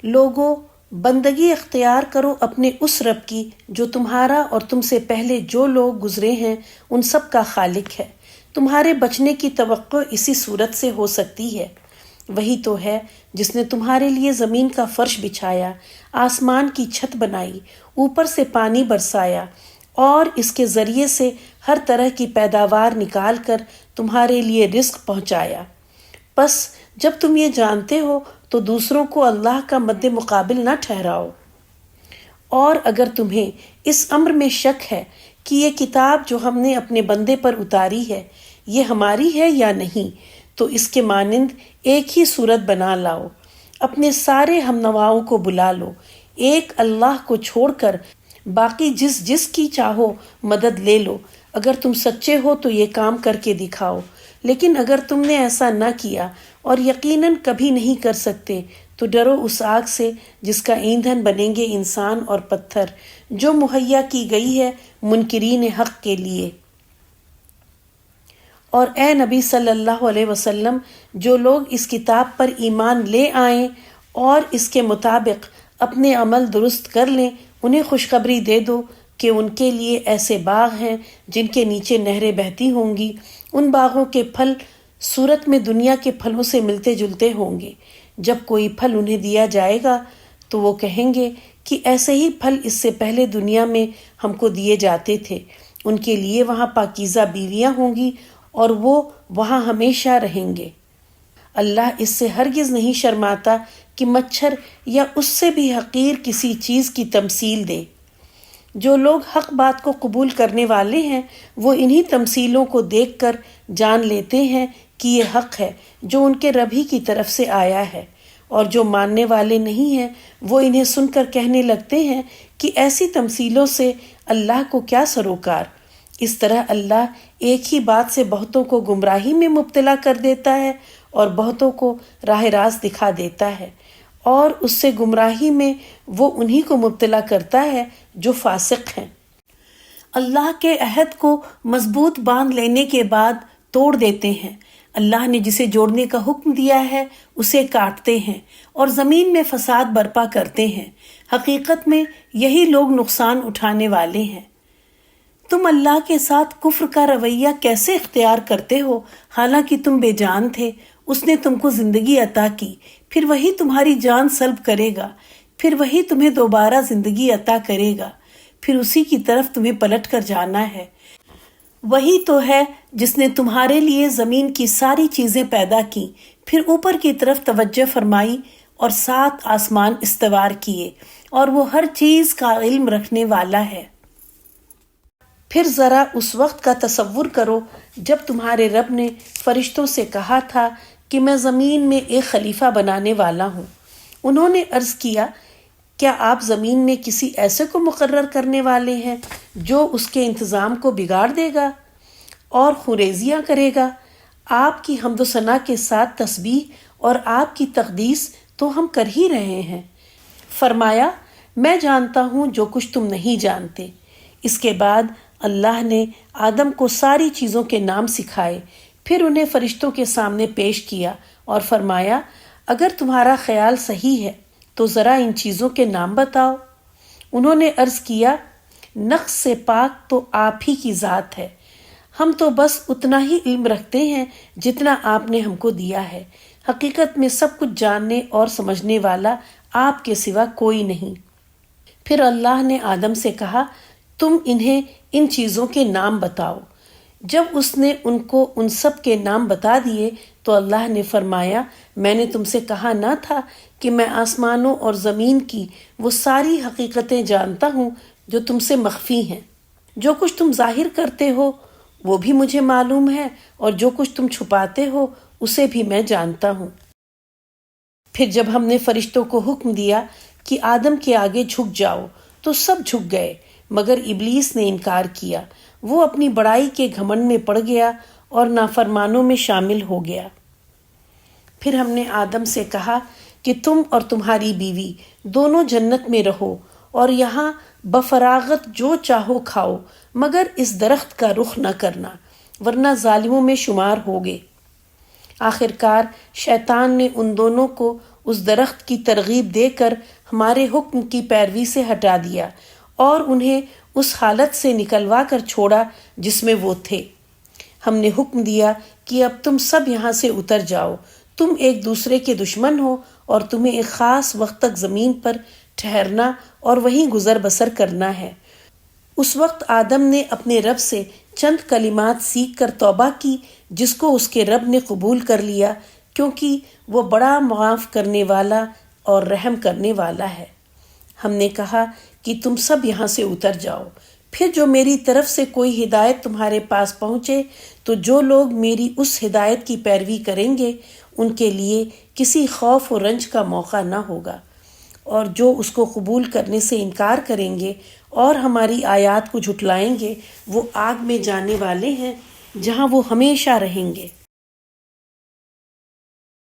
لوگوں، بندگی اختیار کرو اپنے اس رب کی جو تمہارا اور تم سے پہلے جو لوگ گزرے ہیں ان سب کا خالق ہے۔ تمہارے بچنے کی توقع اسی صورت سے ہو سکتی ہے۔ وہی تو ہے جس نے تمہارے لیے زمین کا فرش بچھایا، آسمان کی چھت بنائی، اوپر سے پانی برسایا اور اس کے ذریعے سے ہر طرح کی پیداوار نکال کر تمہارے لیے رزق پہنچایا۔ پس جب تم یہ جانتے ہو تو دوسروں کو اللہ کا مد مقابل نہ ٹھہراؤ۔ اور اگر تمہیں اس امر میں شک ہے کہ یہ کتاب جو ہم نے اپنے بندے پر اتاری ہے یہ ہماری ہے یا نہیں، تو اس کے مانند ایک ہی صورت بنا لاؤ، اپنے سارے ہم نواؤں کو بلا لو، ایک اللہ کو چھوڑ کر باقی جس کی چاہو مدد لے لو۔ اگر تم سچے ہو تو یہ کام کر کے دکھاؤ، لیکن اگر تم نے ایسا نہ کیا اور یقیناً کبھی نہیں کر سکتے تو ڈرو اس آگ سے جس کا ایندھن بنیں گے انسان اور پتھر، جو مہیا کی گئی ہے منکرین حق کے لیے۔ اور اے نبی صلی اللہ علیہ وسلم، جو لوگ اس کتاب پر ایمان لے آئیں اور اس کے مطابق اپنے عمل درست کر لیں، انہیں خوشخبری دے دو کہ ان کے لیے ایسے باغ ہیں جن کے نیچے نہریں بہتی ہوں گی۔ ان باغوں کے پھل صورت میں دنیا کے پھلوں سے ملتے جلتے ہوں گے۔ جب کوئی پھل انہیں دیا جائے گا تو وہ کہیں گے کہ ایسے ہی پھل اس سے پہلے دنیا میں ہم کو دیے جاتے تھے۔ ان کے لیے وہاں پاکیزہ بیویاں ہوں گی اور وہ وہاں ہمیشہ رہیں گے۔ اللہ اس سے ہرگز نہیں شرماتا کہ مچھر یا اس سے بھی حقیر کسی چیز کی تمثیل دے۔ جو لوگ حق بات کو قبول کرنے والے ہیں وہ انہی تمثیلوں کو دیکھ کر جان لیتے ہیں کہ یہ حق ہے جو ان کے رب ہی کی طرف سے آیا ہے، اور جو ماننے والے نہیں ہیں وہ انہیں سن کر کہنے لگتے ہیں کہ ایسی تمثیلوں سے اللہ کو کیا سروکار۔ اس طرح اللہ ایک ہی بات سے بہتوں کو گمراہی میں مبتلا کر دیتا ہے اور بہتوں کو راہ راست دکھا دیتا ہے، اور اس سے گمراہی میں وہ انہی کو مبتلا کرتا ہے جو فاسق ہیں۔ اللہ کے عہد کو مضبوط باندھ لینے کے بعد توڑ دیتے ہیں۔ اللہ نے جسے جوڑنے کا حکم دیا ہے اسے کاٹتے ہیں اور زمین میں فساد برپا کرتے ہیں۔ حقیقت میں یہی لوگ نقصان اٹھانے والے ہیں۔ تم اللہ کے ساتھ کفر کا رویہ کیسے اختیار کرتے ہو حالانکہ تم بے جان تھے؟ اس نے تم کو زندگی عطا کی، پھر وہی تمہاری جان سلب کرے گا، پھر وہی تمہیں دوبارہ زندگی عطا کرے گا، پھر اسی کی طرف تمہیں پلٹ کر جانا ہے۔ وہی تو ہے جس نے تمہارے لیے زمین کی ساری چیزیں پیدا کی، پھر اوپر کی طرف توجہ فرمائی اور 7 آسمان استوار کیے، اور وہ ہر چیز کا علم رکھنے والا ہے۔ پھر ذرا اس وقت کا تصور کرو جب تمہارے رب نے فرشتوں سے کہا تھا کہ میں زمین میں ایک خلیفہ بنانے والا ہوں۔ انہوں نے عرض کیا، کیا آپ زمین میں کسی ایسے کو مقرر کرنے والے ہیں جو اس کے انتظام کو بگاڑ دے گا اور خریزیاں کرے گا؟ آپ کی حمد و ثنا کے ساتھ تسبیح اور آپ کی تقدیس تو ہم کر ہی رہے ہیں۔ فرمایا، میں جانتا ہوں جو کچھ تم نہیں جانتے۔ اس کے بعد اللہ نے آدم کو ساری چیزوں کے نام سکھائے، پھر انہیں فرشتوں کے سامنے پیش کیا اور فرمایا، اگر تمہارا خیال صحیح ہے تو ذرا ان چیزوں کے نام بتاؤ۔ انہوں نے عرض کیا، نقص سے پاک تو آپ ہی کی ذات ہے، ہم تو بس اتنا ہی علم رکھتے ہیں جتنا آپ نے ہم کو دیا ہے۔ حقیقت میں سب کچھ جاننے اور سمجھنے والا آپ کے سوا کوئی نہیں۔ پھر اللہ نے آدم سے کہا، تم انہیں ان چیزوں کے نام بتاؤ۔ جب اس نے ان کو ان سب کے نام بتا دیے تو اللہ نے فرمایا، میں نے تم سے کہا نہ تھا کہ میں آسمانوں اور زمین کی وہ ساری حقیقتیں جانتا ہوں جو تم سے مخفی ہیں۔ جو کچھ تم ظاہر کرتے ہو وہ بھی مجھے معلوم ہے، اور جو کچھ تم چھپاتے ہو اسے بھی میں جانتا ہوں۔ پھر جب ہم نے فرشتوں کو حکم دیا کہ آدم کے آگے جھک جاؤ تو سب جھک گئے، مگر ابلیس نے انکار کیا۔ وہ اپنی بڑائی کے گھمنڈ میں پڑ گیا اور نافرمانوں میں شامل ہو گیا۔ پھر ہم نے آدم سے کہا کہ تم اور تمہاری بیوی دونوں جنت میں رہو اور یہاں بفراغت جو چاہو کھاؤ، مگر اس درخت کا رخ نہ کرنا ورنہ ظالموں میں شمار ہوگے۔ آخر کار شیطان نے ان دونوں کو اس درخت کی ترغیب دے کر ہمارے حکم کی پیروی سے ہٹا دیا اور انہیں اس حالت سے نکلوا کر چھوڑا جس میں وہ تھے۔ ہم نے حکم دیا کہ اب تم سب یہاں سے اتر جاؤ، تم ایک دوسرے کے دشمن ہو اور تمہیں ایک خاص وقت تک زمین پر ٹھہرنا اور وہیں گزر بسر کرنا ہے۔ اس وقت آدم نے اپنے رب سے چند کلمات سیکھ کر توبہ کی، جس کو اس کے رب نے قبول کر لیا، کیونکہ وہ بڑا معاف کرنے والا اور رحم کرنے والا ہے۔ ہم نے کہا کہ تم سب یہاں سے اتر جاؤ، پھر جو میری طرف سے کوئی ہدایت تمہارے پاس پہنچے تو جو لوگ میری اس ہدایت کی پیروی کریں گے ان کے لیے کسی خوف و رنج کا موقع نہ ہوگا، اور جو اس کو قبول کرنے سے انکار کریں گے اور ہماری آیات کو جھٹلائیں گے وہ آگ میں جانے والے ہیں جہاں وہ ہمیشہ رہیں گے۔